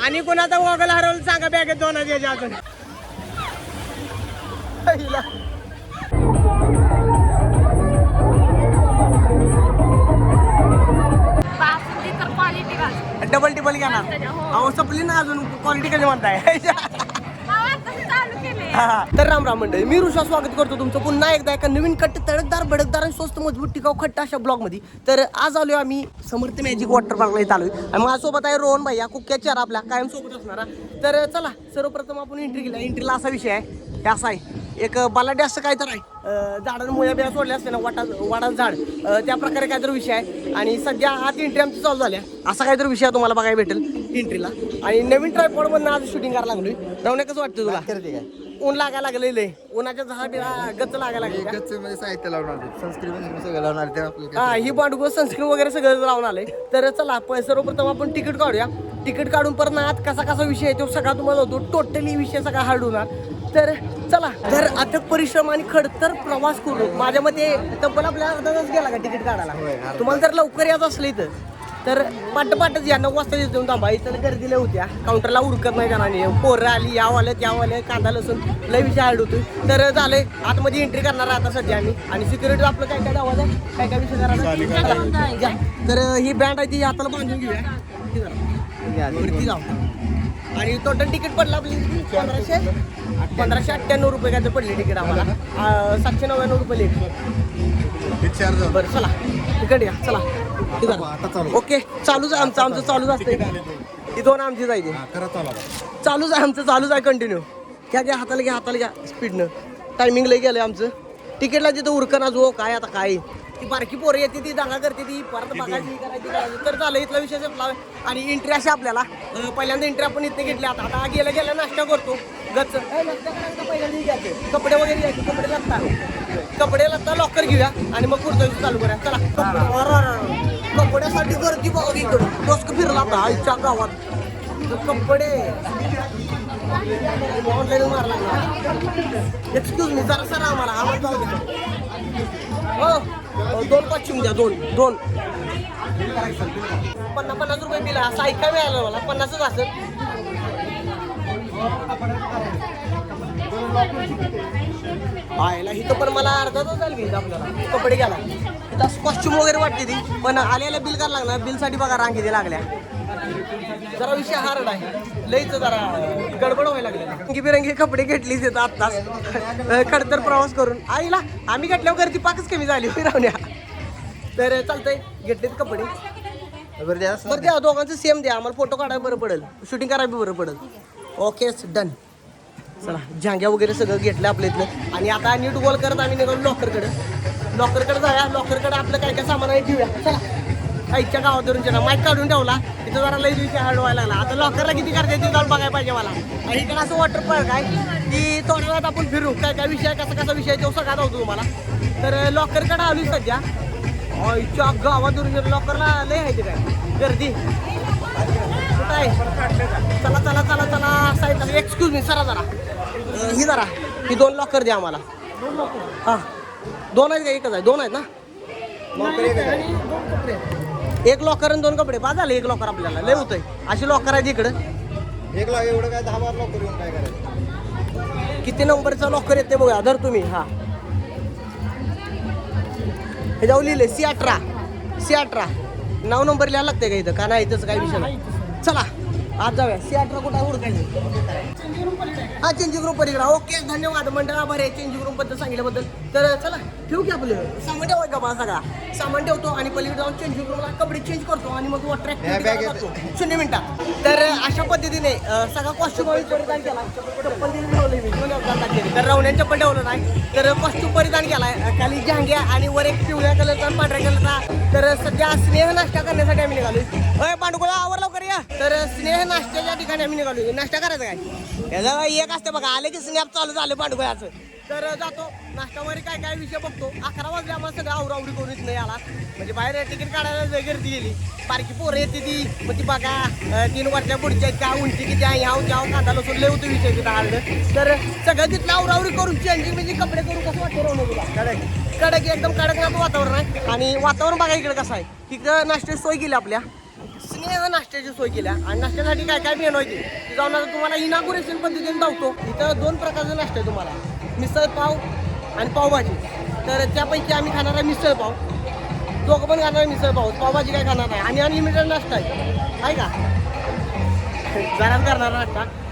आणि कोणाचा वॉगल हरवलं सांगा बॅगेत 2000 अजून. डबल टिबल घेणार. अहो सपली ना अजून क्वालिटी कधी म्हणताय. तर राम राम मंडळी, मी ऋषा स्वागत करतो तुमचं पुन्हा एकदा एका नवीन कट्ट तडकदार भडकदार आणि स्वस्त मजबूत टिकाऊ खट्ट अशा ब्लॉग मध्ये. तर आज आलोय आम्ही समर्थ मॅजिक वॉटर पार्कला इथं आलोय आणि माझ्यासोबत आहे रोहन भैया कुक्या चार आपल्या कायम सोबत असणारा. तर चला सर्वप्रथम आपण एंट्री केला. एंट्रीला असा विषय आहे, हे असा आहे एक बलाडी असं काय तर आहे, झाडांमुळे बिया सोडले असते ना वाडाचं झाड, त्या प्रकारे काहीतरी विषय आहे. आणि सध्या आत एंट्री आमची चालू झाल्या, असा काहीतरी विषय तुम्हाला बघायला भेटेल एंट्रीला. आणि नवीन ट्रायपॉड मधून आज शूटिंग करायला लागलोय. रावण्या कसं वाटतं तुला? ऊन लागायला लागलेलं आहे, उन्हाच्या झाडा गच्च लागायला लागले. साहित्य लावणार, सनस्क्रीन सगळं लावणार. हा, ही बांडगो सनस्क्रीन वगैरे सगळं लावून आलंय. तर चला सर्वप्रथम आपण तिकीट काढूया. तिकीट काढून परत आत कसा कसा विषय आहे तो सगळा तुम्हाला होतो. टोटली विषय सगळा हार्ड होणार. तर चला, जर अथक परिश्रम आणि खडतर प्रवास करू, माझ्या मते तब्बल आपल्या अर्धा तास गेला का तिकीट काढायला. तुम्हाला जर लवकर यायचं असलं तर पाटच या 9 वाजता येऊन थांबा. इथं गर्दी लय होत्या, काउंटरला उरकत नाही जाणार. पोरं आली, यावाले त्यावाले, कांदा लसूण लय विषय हार्ड होतो. तर झालंय आतमध्ये एंट्री करणार आता सध्या आम्ही. आणि सिक्युरिटी आपलं काय काय आवाज आहे, काय काय विषय करायला. तर ही बँड आहे ती हाताला बांधून घेऊया, वरती जाऊ. आणि टोटल तिकीट पडलं आपली 1598 रुपये काय तर पडले तिकीट आम्हाला. 799 रुपये लेट. बरं चला तिकीट घ्या, चला. ओके, चालूच आहे आमचं चालूच असते. ही दोन आमची जायची चालूच आहे आमचं, चालूच आहे कंटिन्यू. घ्या हाताला घ्या स्पीडनं. टायमिंग लई गेलं आमचं. तिकीटला तिथं उरकना जो काय आता काय ती बारकी पोरं येते ती दांगा करते ती परत बघायची करायची. तर झालं इथला विषय संपला. आणि एंट्री अशी आपल्याला पहिल्यांदा एंट्री आपण इथे घेतली. आता गेल्या नाश्ता करतो गच्च. पहिल्यांदा घ्यायचे कपडे वगैरे घ्यायचे, कपडे लागता लॉकर घेऊया आणि मग पुढचं चालू करूया. चला, कपड्यासाठी गर्दी बघा इकडं. डोसक फिरला आता आईच्या गावात कपडे ऑनलाईन मारला. एक्सक्यूज मी, जरा सर आम्हाला आवाज जाऊ दे. हो, 2 पश्चिम द्या, 2 50 रुपये बिल. असं ऐकायला मिळालं मला, 50च असत. आयला इथं पण मला अर्धा तास झाला घेत आपल्याला कपडे घ्यायला. इथं कॉस्ट्युम वगैरे वाटते ती, पण आल्याला बिल करायला लागणार. बिलसाठी बघा रांग किती लागल्या. जरा विषय हार्ड आहे, लईच जरा गडबड व्हायला लागले. रंगीबिरंगी कपडे घेतली तिथं आत्ताच खडतर प्रवास करून. आईला आम्ही घेतल्यावर गर्दी पाकच कमी झाली फिरवण्या. तर चालतंय, घेतलेत कपडे. बरं द्या, दोघांचं सेम द्या. आम्हाला फोटो काढायला बरं पडेल, शूटिंग करायला बरं पडेल. Okay done. चला, झांग्या वगैरे सगळं घेतलं आपल्या इथलं. आणि आता नीट गोल करत आम्ही निघालो लॉकरकडे जाऊया. लॉकरकडे आपलं काय काय सामान आहे घेऊया. चला, आईच्या गावात धरून माईक काढून ठेवला. इथं जरा लई दिवशी हार्ड व्हायला लागला. आता लॉकरला किती करते ते जाऊन बघायला पाहिजे मला. आणि इकडे असं वॉटर पार्क आहे की थोड्या वेळात आपण फिरू. काय विषय कसा विषय तो सगळा होतो तुम्हाला. तर लॉकरकडे आली सध्या. आईच्या गावात धरून लॉकरला लई आहे ते काय गर्दी. कुठं आहे? चला साईड. एक्सक्यूज मी, सरा जरा ही 2 लॉकर द्या आम्हाला. हां, 2 आहेत का एकच आहे? 2 आहेत ना. एक लॉकर आणि 2 कपडे बाद झाले. एक लॉकर आपल्याला लय होतंय. अशी लॉकर आहे इकडं. एवढं काय 10-12 लॉकर येऊन काय करायचं? किती नंबरचा लॉकर येते बघा. धर तुम्ही. हा, हे जाऊ लिहिले C18 9 नंबर लिहायला लागतंय का इथं? का नाही इथंच काही विषय नाही. चला आज जाऊया. C18 कुठं हुडकायचं? हा, चेंजिंग रूम पलीकडा. ओके, धन्यवाद मंडळ, आभार आहे चेंजिंग रूम बद्दल सांगितल्याबद्दल. तर चला ठेवू की आपलं सामान ठेवाय का मला सगळा सामान ठेवतो आणि पलीकडे जाऊन चेंजिंग रूमला कपडे चेंज करतो आणि मग वॉटर ऍक्टिव्हिटी करतो 0 मिनिटात. तर अशा पद्धतीने सगळा कॉस्ट्युम परिधान केला. चप्पल ठेवलं मी, तर रावण्याचं चप्पल ठेवलं नाही. तर कॉस्ट्युम परिधान केलाय. खाली झांग्या आणि वर एक पिवळ्या कलरचा पांढऱ्या कलरचा. तर सध्या स्नेह नाश्ता करण्यासाठी आम्ही निघालोय. पांडुगोळा आवर लवकर या. तर स्नेह नाश्त्याच्या ठिकाणी आम्ही निघालोय. नाश्ता करायचा काय याचा एक असते बघा. आले की स्नॅप चालू झालं पांडुगोळ्याचं. तर जातो नाश्त्यामध्ये काय विषय बघतो. 11 वाजले आम्हाला सगळं आवरावरी करून इथं आला. म्हणजे बाहेर तिकीट काढायला गर्दी गेली. बारकी पोरं येते ती, मग ती बघा 3 वर्षा पुढच्या काय उंची किती आहे, ह्याव कांदा लसूण लय होतं विषय तिथं हार्ड. तर सगळं तिथलं आवरावरी करून चेंजिंग म्हणजे कपडे करून कसं वाटतं राहून तुला कडक एकदम कडकनाथ वातावरण आहे. आणि वातावरण बघा इकडे कसं आहे. तिकडं नाश्त्याची सोय केली आपल्या. तिने नाश्त्याची सोय केल्या आणि नाश्त्यासाठी काय काय मेनू आहे ते जाऊन आता तुम्हाला इनागुरेशन पद्धतीने धावतो. इथं 2 प्रकारचे नाश्ते आहे तुम्हाला, मिसळ पाव आणि पावभाजी. तर त्यापैकी आम्ही खाणार आहे मिसळ पाव, दोघं पण खाणार आहे मिसळ पाव, पावभाजी काय खाणार नाही. आणि अनलिमिटेड नाश्ता आहे का, जराच करणार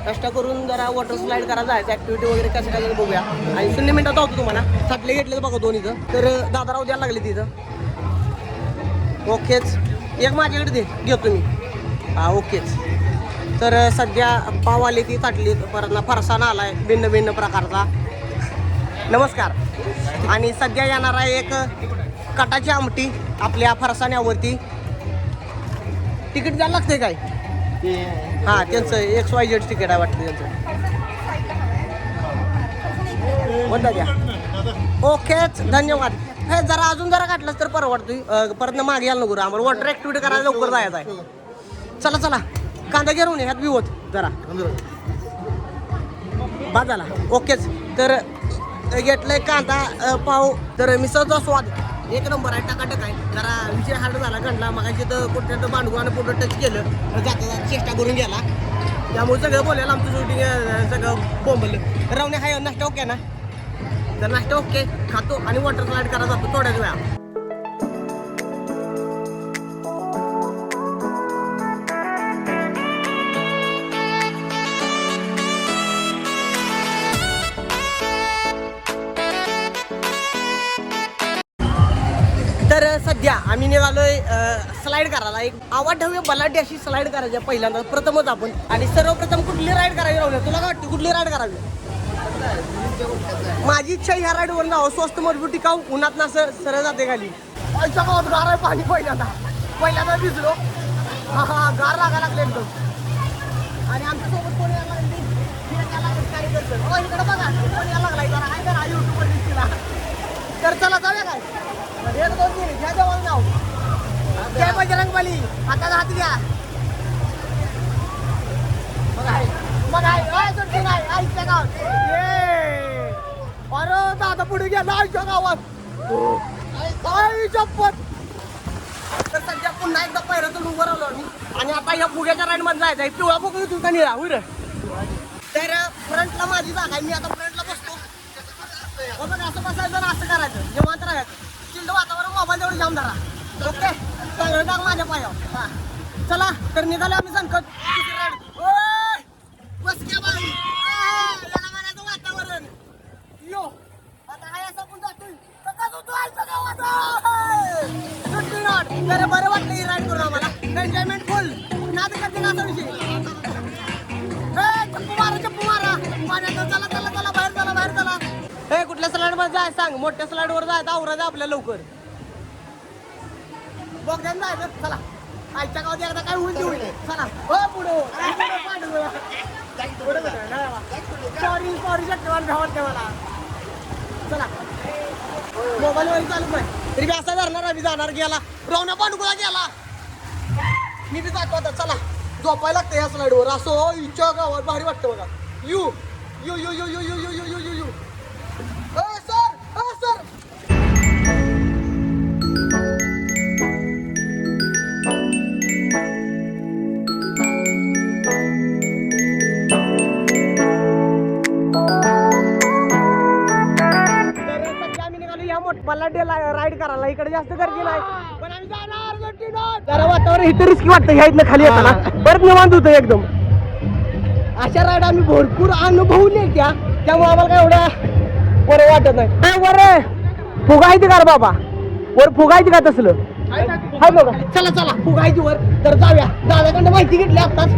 नाश्ता करून जरा वॉटर स्लाईड करा जायचं, ऍक्टिव्हिटी वगैरे कसं काय बघूया. आणि 0 मिनिटात होतो तुम्हाला. साठले घेतले बघा 2 इथं. तर दादाराव द्यायला लागले तिथं. ओकेच, एक माझ्याकडे दे, घेतो मी. हा ओकेच. तर सध्या पाव आली ती ताटली, परत ना फरसाण आलाय भिन्न भिन्न प्रकारचा. नमस्कार. आणि सध्या येणार आहे एक कटाची आमटी आपल्या फरसाण्यावरती. तिकीट द्यायला लागते काय? हां, त्यांचं XYZ तिकीट आहे वाटतं त्यांचं. बंदा द्या. ओकेच, धन्यवाद. हे जरा अजून जरा काढलंच तर परवडतोय. परत ना मागे यायला नको, आम्हाला वॉटर ॲक्टिव्हिटी करायला लवकर जायचं आहे. चला चला, कांदा घेऊन ह्यात बी होत जरा बाजाला. ओकेच. तर घेतलंय कांदा पाव. तर मिसळचा स्वाद एक नंबर आहे, टकाटक आहे. जरा विषय हार्ड झाला घडला मग तर कुठल्या बांडगुळानं पुढं टच केलं, जाता चेष्टा करून गेला. त्यामुळे सगळं बोलायला आमचं शूटिंग सगळं बोंबलं. रावणे हाय नाश्ता ओके ना? तर नाश्ता ओके खातो आणि वॉटर स्लाईड करायला जातो थोड्याच वेळा. तर सध्या आम्ही निघालोय स्लाईड करायला. एक आवाढव्य बलाढ्य अशी स्लाईड करायची पहिल्यांदा, प्रथमच आपण. आणि सर्वप्रथम कुठली राईड करावी राहू, तुला काय वाटतं कुठली राईड करावी? माझी इच्छा ह्या राईडवर नाव स्वस्त मजबूत टिकाऊ, उन्हात ना सरळ जाते खाली. गार आहे पाणी. पहिल्यांदा भिजलो. हा गार लागायला लागले एकदम. आणि आमच्यासोबत कोणी यायला लागली इकडे बघा कोणी यायला लागला जरा आहे करा युट्यूबवर दिसतीला. तर चला जाऊया काय? 1-2 3 घ्या जवळ नाव. जय बजरंगबली. हाताला हात घ्या. मग आहे सुट्टी नाही आईच्या गावात. अरे दादा पुढे गेला आईच्या गावात. आई चप्पत. तर सध्या पुन्हा एकदा पहिल्यातून उभं राहिलो आम्ही. आणि आता या फुग्याच्या राईड मध्ये जायचं आहे. पिवळा फुगा तुमचा निळा होईल. तर फ्रंटला माझी जागा आहे, मी आता फ्रंटला बसतो. बघा असं बसायचं ना, असं करायचं, निवांत राहायचं. चिल्ड वातावरण, मोबाईल एवढी जाम धरा. ओके, चांगलं टाक माझ्या पायावर. हा चला, तर निघाले आम्ही संकट. बस क्या बाई, याला म्हणायचं वातावरण. यो आता हाय असं आपण जातोय. तर बरं वाटलं ही राईड करून आम्हाला. एन्जॉयमेंट फुल. नाद करते का असा विषय? चप्पू मारा पाण्यात. चला चला चला, बाहेर चला बाहेर चला. हे कुठल्या स्लाइड मध्ये जाय सांग? मोठ्या स्लाइड वर जायचं, आवरायचं आपल्याला लवकर. बघण्यात जायचं. चला आईच्या गावात एकदा काय होईल होईल. चला हो पुढे. सॉरी शक्यवान भावात मला. चला मोबाईल वर चालू नाही तरी बी असा धरणार. आम्ही जाणार गेला रावण्या पांडुगुळा गेला. मी बी जातो आता. चला झोपायला लागतं या स्लाइड वर. असं इच्छा गावात भारी वाटतं बघा. You you you you you you you you you you. Sir sir ride करायला. इकडे जास्त गर्दी नाही पण आम्ही जाणार. जरा वातावरण इथं रिस्की वाटतं ह्या इथनं खाली येताना. परत निवांत होतं एकदम. अशा राईड आम्ही भरपूर अनुभवले त्या, त्यामुळे आम्हाला काय एवढं बरं वाटत नाही. वर फुगायची का रे बाबा? वर फुगायची का तसलं? हाय बघा. चला चला फुगायची वर. तर जाऊया. दादाकडनं माहिती घेतली आत्ताच.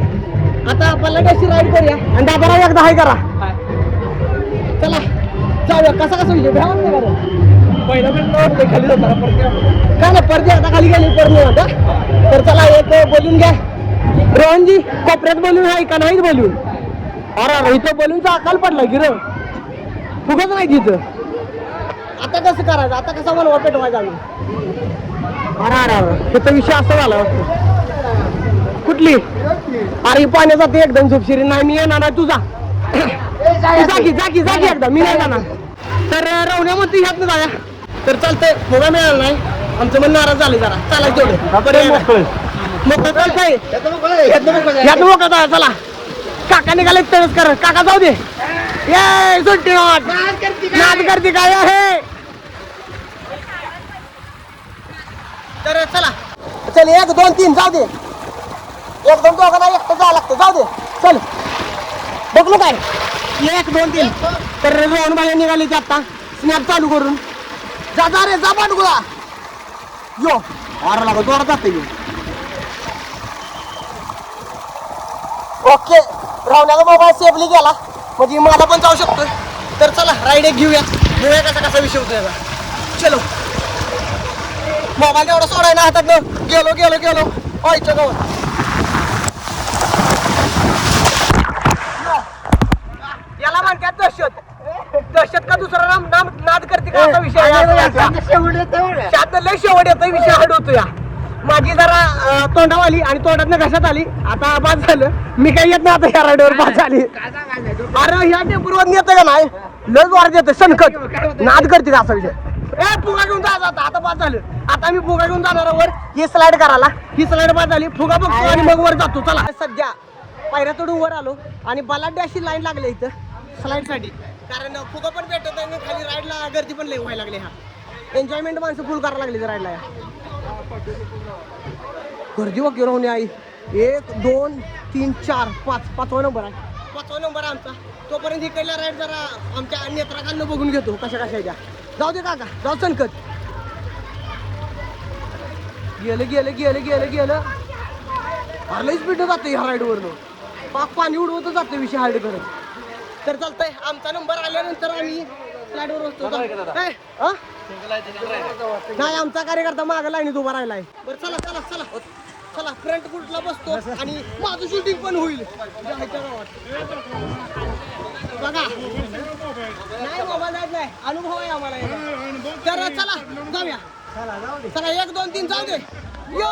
आता पल्लाटाशी राईड करूया. आणि दादाला एकदा हाय करा. चला जाऊया. कसा विषय भ्या वाटतं का रे? पहिला खाली जाता काय ना परत आता खाली गेली परत. तर चला एक बोलून घ्या. रोहनजी कोपऱ्यात बोलून आहे का नाहीच बोलून? अरे इथं बोलूनचा अकाल पडला की रे. फुगच नाही तिथं. आता कसं करायचं? आता कसा मला पेटवायचा आम्ही? अरे तिथं विषय असा झाला वाटतं. कुठली? अरे पाण्याचा ते एकदम झोपशिरी नाही. मी येणार नाही. तुझा जागी एकदा. मी नाही जाणार. तर रावण्या म्हणते ह्यात ना जाया. तर चालतंय. मोबाईल मिळाला नाही आमचं मन नाराज झालं जरा. चालायचं तेवढं. मोकळं चालतंय यात मोकळं आहे चला काका निघाले तरच कर काका जाऊ दे ये सुट्टी नाद करते काय आहे तर चला चल 1 2 3 जाऊ दे 1 2 दोघांना एकटं जावं लागतं जाऊ दे चल बघलो काय 1 2 3 तर रोहन बाई निघाली ते आता स्नॅप चालू करून जा जा रे जा पाठगुळा यो अरे लागो जोरात जाते ओके रावण्याचा मोबाईल सेफली गेला म्हणजे मला पण जाऊ शकतोय तर चला राईड एक घेऊया कसा कसा विषय होतो याचा चलो मोबाईल एवढा सोडाय ना हातात गेलो गेलो गेलो व्हायचं गावात याला म्हणतात दहशत का दुसरा नाद करते का असा विषय लय शेवट येतो विषय हाड होतो या माझी जरा तोंडावर आली आणि तोंडातनं घशात आली आता बाद झालं मी काही येत नाही आता ह्या राईडवर बाद झाली अरे ह्या टेम्पूवर येतं का नाही लय वाढत येतं सनकट नाद करते का असा विषय फुगा घेऊन जा आता बाद झालं आता मी फुगा घेऊन जाणार वर ही स्लाइड करायला ही स्लाइड बाद झाली फुगा बघतो आणि मग वर जातो चला सध्या पायऱ्या तोडून वर आलो आणि बलाढ्य अशी लाईन लागली इथं स्लाइड साठी कारण फुगा पण भेटत आणि खाली राईडला गर्दी पण लय व्हायला लागली हा एन्जॉयमेंट माणसं फुल करायला लागली राईडला या गर्दी वगैरे होणे आई 1 2 3 4 5 पाचवा नंबर आहे 5वा नंबर आमचा तोपर्यंत इकडल्या राईड जरा आमच्या नेत्राखालनं बघून घेतो कशा कशाच्या जाऊ दे काका जाऊ सनकत गेलं गेलं गेलं गेलं गेलं अरे स्पीड जाते ह्या राईडवरनं पाक पाणी उडवत जाते विषय हार्ड करत तर चालतंय आमचा नंबर आल्यानंतर आम्ही फ्लॅटवर बसतो नाही आमचा कार्यकर्ता मागं लाईनीत उभा राहिलाय बरं चला चला चला चला फ्रंट फुटला बसतो आणि माझं शूटिंग पण होईल बघा नाही मोबाईल नाही अनुभव आहे आम्हाला तर चला जाऊया चला 1 2 3 जाऊ दे यो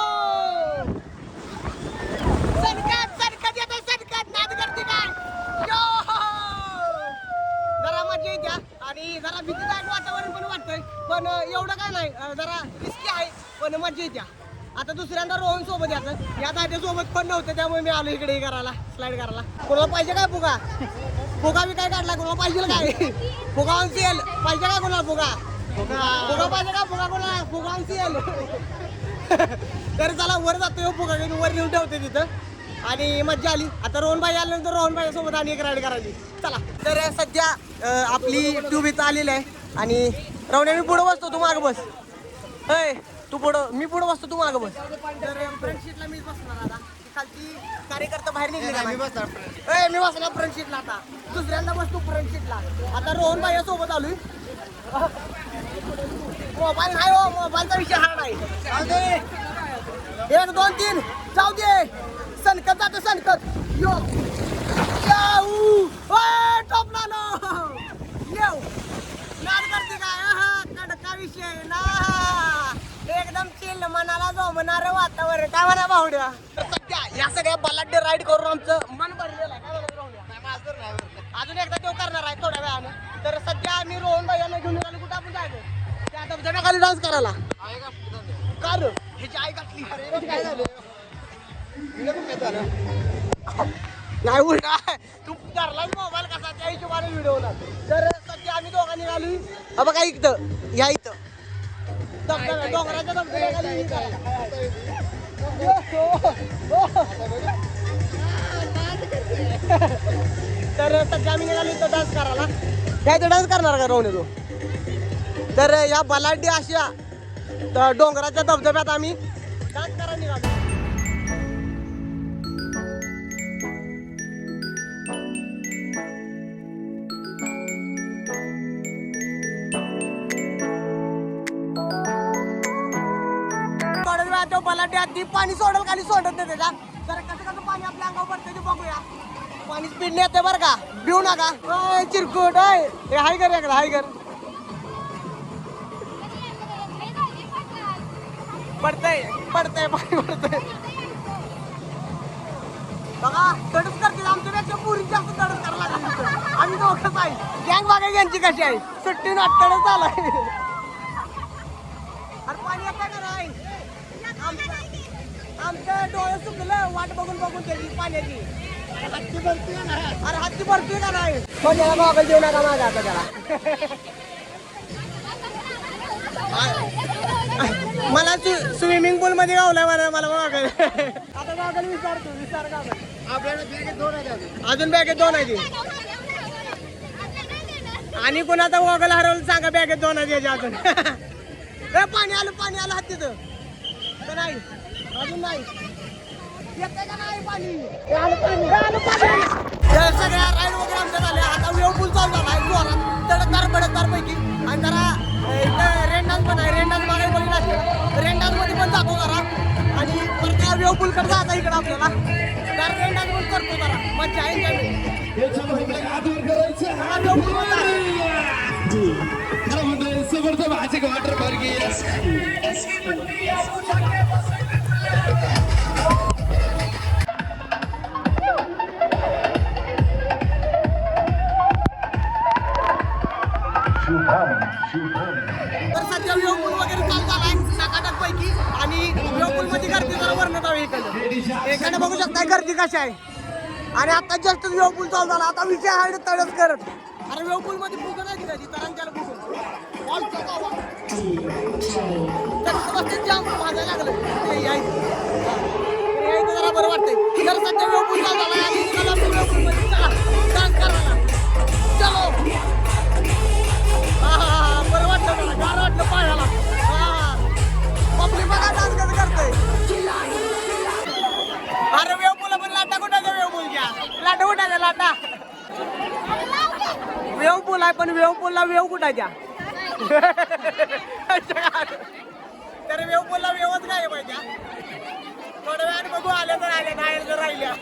सनकत सनकत येतो सनकत नाद करते काय यो जरा मजा येत्या आणि जरा भीतीदायक वातावरण पण वाटतंय पण एवढं काय नाही जरा रिस्की आहे पण मजा येत्या आता दुसऱ्यांदा रोहन सोबत याचं या दाट्या सोबत पण नव्हतं त्यामुळे मी आलो इकडे करायला स्लाइड करायला कोणाला पाहिजे काय फुगा फुगा मी काय काढला कोणाला पाहिजे काय फुगा ऑन सेल पाहिजे काय कोणाला फुगा फुगा पाहिजे का फुगा कोणाला फुगा ऑन सेल तर चला वर जातो फुगा घेऊन वर नेऊन ठेवते तिथं आणि मज्जा आली आता रोहनबाई आल्यानंतर रोहनबाई सोबत आणि एक राईड करायची चला तर सध्या आपली ट्यूब इथं आलेली आहे आणि रावण्या मी पुढं बसतो तू मागं बस अय तू पुढं मी पुढं बसतो तू मागं बस तर फ्रंट सीटला मीच बसणार आता खालची कार्यकर्ता बाहेर निघले का मी बसणार फ्रंट सीटला आता दुसऱ्यांदा बसतो फ्रंट सीटला आता रोहनबाई सोबत आलोय मोबाईल नाही हो मोबाईलचा विषय हा नाही 1 2 3 जाऊ दे सनकत जातो सनकत यो टोपला नो येऊ नाद करते काय कडका विषय ना एकदम चिल मनाला जोमणार वातावरण काय म्हणा भावड्या सध्या या सगळ्या बलाढ्य राईड करून आमचं मन भरलेलं आहे काय म्हणा अजून एकदा तो करणार आहे थोड्या वेळानं तर सध्या आम्ही रोहन भाईयांना घेऊन निघालो कुठं आपण जायचं त्या धबधब्याखाली डान्स करायला कार ह्याची आई घातली काय झालं नाही उलटा तू धरलाच मोबाईल कसा त्या हिशोबाने व्हिडिओला तर सध्या आम्ही दोघांनी घालू बघा इथं या इथं डोंगराच्या धबधब्याखाली तर सध्या आम्ही निघालो इथं डान्स करायला त्या इथं डान्स करणार का रोहने तो तर या बलाढ्य अशा डोंगराच्या धबधब्यात आम्ही डान्स करायला निघालो बलाढ्य आधी पाणी सोडल खाली सोडत नाही त्याच्या जरा कसं कसं पाणी आपल्या अंगावर पडतं ते बघूया पाणी स्पीडने येते बरं का भिऊ नका चिरकुट हाय कर एकदा हाय कर पडतंय पडतंय पाणी पडतंय बघा तडच करते आमच्यापेक्षा पुरी जास्त तडच करायला लागली आम्ही दोघंच आहे गँग बघा यांची कशी आहे सुट्टी नाटकच झालाय अरे पाणी येत का नाही आमचं चुकलं वाट बघून बघून त्याची पाण्याची अरे हत्ती भरतोय का नाही मग त्याला गॉगल देऊ नका माझा आता त्याला मला स्विमिंग पूल मध्ये गावलाय मला गॉगल आता गॉगल विचार गॉगल आपल्याला बॅगेत 2 आहेत अजून बॅगेत 2 आहे आणि कोणाचा गॉगल हरवलं सांगा बॅगेत 2 आहे त्याच्या अजून पाणी आलं हत्तीचं तर नाही अजून नाही येतंय का नाही पाणी सगळ्या राईड वगैरे आमच्या झाल्या आता वेव पूल चालू झाला आहे जोरात बडकदार पैकी आणि जरा रेंडाज पण आहे रेंडाज मागे बघितला असतं रेंडाज मध्ये पण जातो जरा आणि परत वेव पूल कडे जाता इकडं आपल्याला तर रेंडाज पण करतो जरा मजा वॉटर तर सध्या वेव पूल वगैरे चालू झालाय नाकाटक पैकी आणि वेव पूल मध्ये गर्दी जरा वरण्यात हवी एखादं बघू शकता गर्दी कशी आहे आणि आता जस्ट वेव पूल चालू झाला आता विषय आहे तडच करत अरे वेव पूल मध्ये फुगत आहे कधी तरंगाला फुगून जाम वाजायला लागलं जरा बरं वाटतंय तर सध्या वेव पूल चालू झाला आणि वेव पूल मध्ये डान्स करायला चलो बरं वाटलं मला गार वाटलं पायाला पब्लिक बघा डान्स कसं करतोय अरे वेव पूल पण लाटा कुठाच्या वेव पूल घ्या लाटा कुठाच्या लाटा वेव पूल आहे पण वेव पूलला वेव कुठाच्या तर वेव पूलला वेवच काय पाहिजे थोड्या वेळाने बघू आल्या तर आल्या नाही तर राहिल्या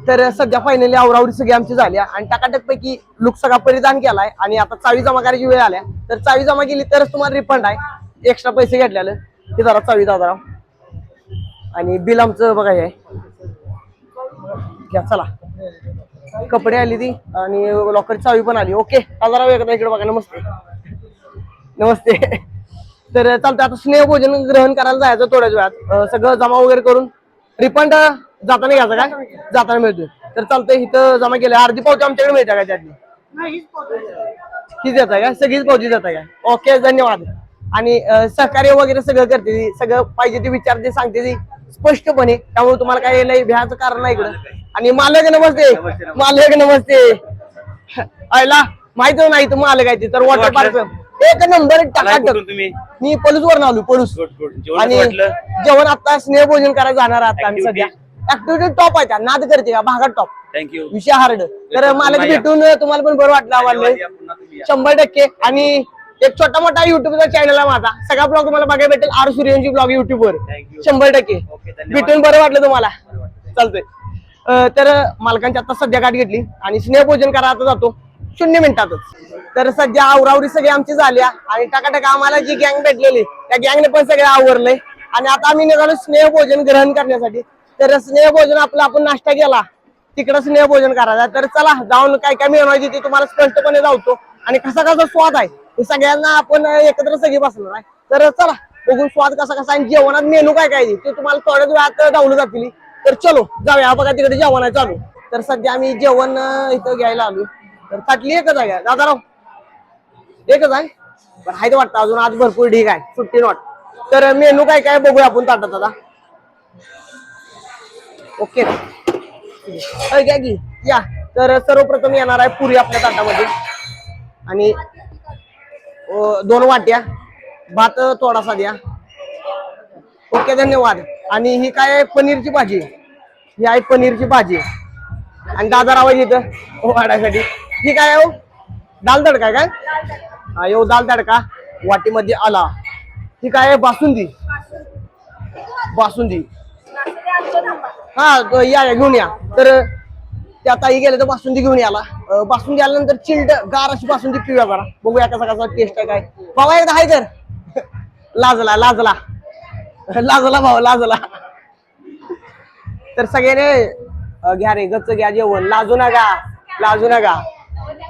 तर सध्या फायनली आवरावरी सगळी आमची झाली आणि टकाटक पैकी लुक सगळा परिधान केलाय आणि आता चावी जमा करायची वेळ आल्या तर चावी जमा केली तरच तुम्हाला रिफंड आहे एक्स्ट्रा पैसे घेतलेलं ते जरा चावी दादा आणि बिल आमचं बघा हे घ्या चला कपडे आली ती आणि लॉकरची चावी पण आली ओके दादा एकदा इकडे बघा नमस्ते नमस्ते तर चालतं आता स्नेहभोजन ग्रहण करायला जायचं थोड्याच वेळात सगळं जमा वगैरे करून रिफंड जाताना घ्यायचं काय जाताना मिळतोय तर चालतंय इथं जमा केलं अर्धी पावती आमच्याकडे मिळते का त्यातली हीच देत आहे का सगळीच पावती देत आहे का ओके धन्यवाद आणि सहकार्य वगैरे सगळं करते ती सगळं पाहिजे ते विचारते सांगते ती स्पष्टपणे त्यामुळे तुम्हाला काय लय भ्याचं कारण नाही इकडं आणि मालक नमस्ते आयला माहित नाही तू मालक आहे ते तर वॉटर पार्क एक नंबर टाका मी पलूस वरून आलो पलूस आणि जेवण आता स्नेहभोजन करायला जाणार आता आम्ही सध्या ऍक्टिव्हिटी टॉप आहे त्या नाद करते का भागात टॉप थँक्यू विषय हार्ड तर मालक भेटून तुम्हाला पण बरं वाटलं आम्हाला 100% आणि एक छोटा मोठा युट्यूबचा चॅनल आहे माझा सगळा ब्लॉग तुम्हाला बघायला भेटेल आर सूर्यवंशी ब्लॉग युट्यूब वर 100% भेटून बरं वाटलं तुम्हाला चालतंय तर मालकांची आता सध्या गाठ घेतली आणि स्नेहभोजन करायला जातो 0 मिनिटातच तर सध्या आवरावरी सगळी आमची झाल्या आणि टकाटका आम्हाला जी गँग भेटलेली त्या गँगने पण सगळं आवरलंय आणि आता आम्ही निघालो स्नेहभोजन ग्रहण करण्यासाठी तर स्नेहभोजन आपला आपण नाश्ता केला तिकडं स्नेहभोजन करायचा तर चला जाऊन काय काय मिळवायची ते तुम्हाला स्पष्टपणे जाऊतो आणि कसा कसा स्वाद आहे हे सगळ्यांना आपण एकत्र सगळी बसणार आहे तर चला बघून स्वाद कसा कसा आणि जेवणात मेनू काय काय ते तुम्हाला थोड्याच वेळात जाऊन जातील तर चलो जाऊया बघा तिकडे जेवण आहे चालू तर सध्या आम्ही जेवण इथं घ्यायला आलो तर ताटली एकच आहे दादाराव एकच आहे पण हाय वाटतं अजून आज भरपूर ढीक आहे सुट्टी नॉट तर मेनू काय काय बघूया आपण ताटात आता ओके घ्या की या तर सर्वप्रथम येणार आहे पुरी आपल्या ताटामध्ये आणि 2 वाट्या भात थोडासा द्या ओके धन्यवाद आणि ही काय आहे पनीरची भाजी ही आहे पनीरची भाजी आणि दादा रावायची इथं वाढायसाठी ही काय आहे दाल तडका आहे काय? हा येऊ दाल तडका वाटीमध्ये आला. ही काय आहे? बासुंदी. बासुंदी हा या घेऊन या. तर त्या ताई गेले तर बासुंदी घेऊन याला. बासुंदी आल्यानंतर चिल्ड गार अशी बासुंदी पिऊया जरा, बघूया कसा कसा टेस्ट आहे काय. बाबा एकदा हाय कर. लाजला लाजला लाजला भाऊ लाजला. तर सगळ्याने घ्या रे गच्च घ्या जेवण, लाजू नका लाजू नका.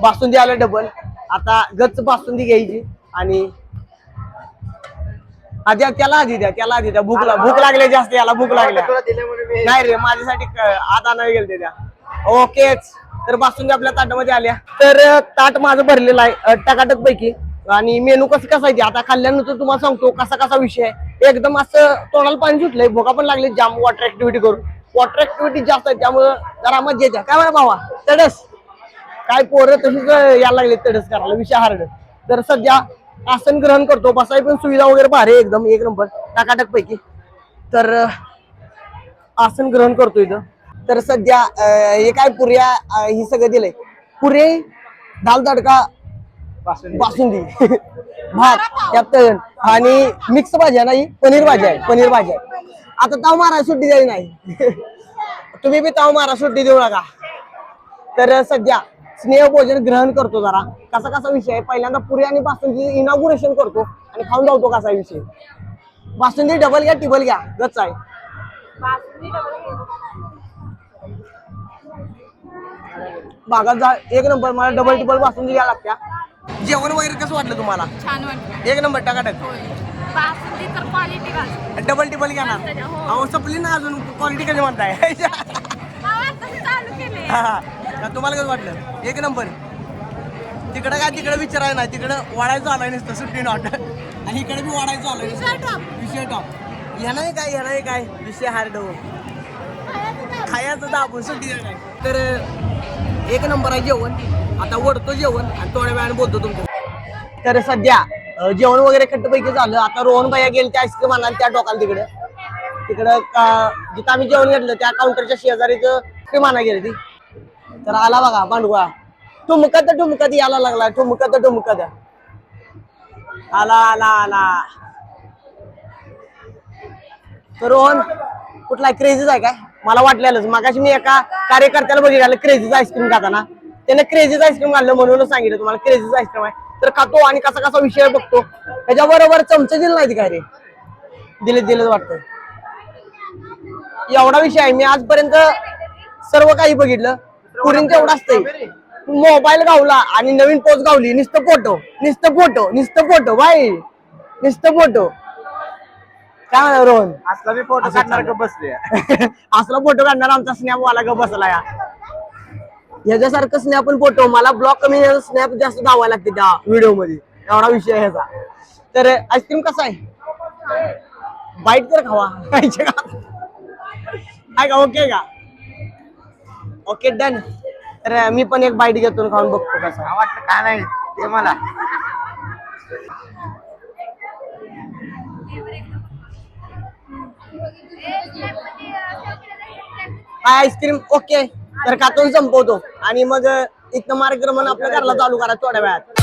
बासुंदी आलं डबल. आता गच्च बासुंदी घ्यायची आणि त्याला आधी द्या भूक लागली जास्त, याला भूक लागल्या. तुला दिल्यामुळे मी नाही रे माझ्यासाठी आता नाही गेलते त्या. ओकेच. तर बासुंदी आपल्या ताटामध्ये आल्या. तर ताट माझं भरलेलं आहे टकाटक पैकी. आणि मेनू कसं आहे ते आता खाल्ल्यानंतर तुम्हाला सांगतो कसा कसा विषय आहे. एकदम असं तोंडाला पाणी सुटलंय, भोका पण लागले जाम. वॉटर ऍक्टिव्हिटी करून वॉटर ऍक्टिव्हिटी जास्त आहे त्यामुळं जरा मजा येते. काय म्हणा भावा तडस काय पोरं तशीच यायला लागले तडस करायला, विषय हार्ड. तर सध्या आसन ग्रहण करतो, बसाय पण सुविधा वगैरे भारी एकदम एक नंबर टकाटक पैकी. तर आसन ग्रहण करतो इथं. तर सध्या हे काय पुऱ्या ही सगळं दिलंय. पुरे दाल तडका बासुंदी भात त्यात तळण आणि मिक्स भाजी नाही पनीर भाजी आहे. पनीर भाजी आहे. आता ताव मारा सुट्टी द्यायची नाही. तुम्ही बी ताव मारा सुट्टी देऊ नका. तर सध्या स्नेह भोजन ग्रहण करतो जरा. कसा कसा विषय आहे पहिल्यांदा पुरी आणि बासुंदी इनॉग्रेशन करतो आणि खाऊन जातो कसा विषय. बासुंदी डबल घ्या टिबल घ्या गच आहे. भागात जा एक नंबर. मला डबल टिबल बासुंदी घ्या लागत्या. जेवण वगैरे कसं वाटलं तुम्हाला? छान वाटलं. एक नंबर टकाटक. बासुंदी तर क्वालिटी घाल. डबल टिबल घ्या ना. अहो सपली ना अजून क्वालिटी कशी म्हणताय. चालू केले. तुम्हाला कसं वाटलं? एक नंबर. तिकडं काय तिकडं विचारायला नाही, तिकडं वाढायचं आलाय नसतं सुट्टी नॉट. आणि इकडे बी वाढायचं आलाय विषय टॉप. यानं काय विषय हार्ड हो. खायचं दाबून सुट्टी नाही. तर एक नंबर आहे जेवण. आता वडतो जेवण आणि थोड्या वेळाने बोलतो तुमचं. तर सध्या जेवण वगैरे खट्टपैकी झालं. आता रोहन भैया गेले त्या आईस्क्रीम आणायला त्या टोकाला तिकडं जिथं आम्ही जेवण घेतलं त्या काउंटरच्या शेजारीच आईस्क्रीम आणायला गेली ती. तर आला बघा पांडुआ ठुमकत यायला लागला. ठुमकत आला आला आला. तर रोहन कुठला क्रेझीच आहे काय? मला वाटलेलंच मगाशी मी एका कार्यकर्त्याला बघितलं क्रेझीच आईस्क्रीम खाताना. त्याने क्रेझीच आईस्क्रीम घाललं म्हणूनच सांगितलं तुम्हाला क्रेझीच आईस्क्रीम आहे. तर खातो आणि कसा कसा विषय बघतो. त्याच्याबरोबर चमचे दिले नाही काय रे? दिलेच वाटतं. एवढा विषय आहे. मी आजपर्यंत सर्व काही बघितलं. पुरींचं एवढं असतंय. मोबाईल गावला आणि नवीन पोच गावली. नुसतं फोटो भाई नुसतं फोटो. काय म्हणा रोहन? असला मी फोटो काढणार का बसले. असला फोटो काढणार आमचा स्नॅप वाला ग बसला या. ह्याच्यासारखं स्नॅप पण फोटो मला ब्लॉक कमी स्नॅप जास्त दावायला लागते त्या व्हिडिओ मध्ये. एवढा विषय ह्याचा. तर आईस्क्रीम कसा आहे? बाईट तर खावा का? ओके का? Okay done. तर मी पण एक बाईट घेतो खाऊन बघतो कसा वाटलं. काय नाही ते मला आईस्क्रीम ओके. तर खातून संपवतो आणि मग इथं मार्गक्रमण आपल्या घराला चालू करा थोड्या वेळात.